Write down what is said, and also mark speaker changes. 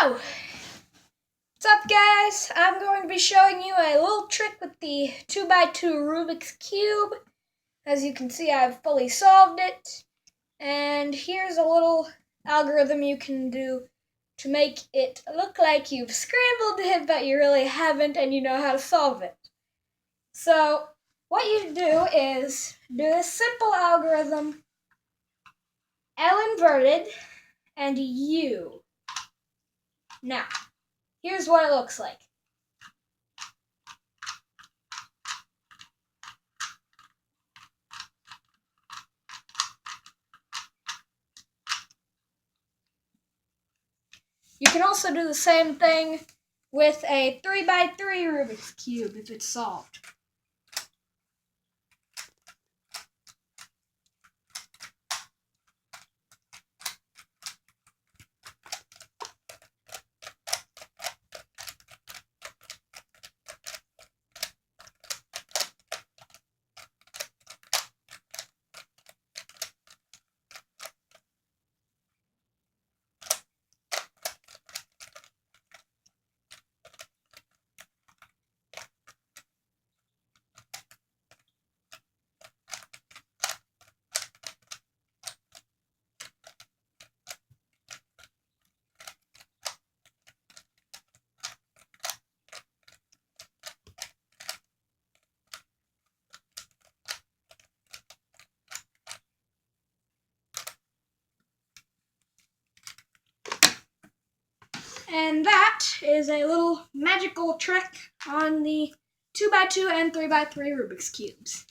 Speaker 1: So, what's up guys? I'm going to be showing you a little trick with the 2x2 Rubik's Cube. As you can see, I've fully solved it. And here's a little algorithm you can do to make it look like you've scrambled it, but you really haven't and you know how to solve it. So, what you do is do this simple algorithm, L inverted and U. Now, here's what it looks like. You can also do the same thing with a 3x3 Rubik's Cube if it's solved. And that is a little magical trick on the 2x2 and 3x3 Rubik's Cubes.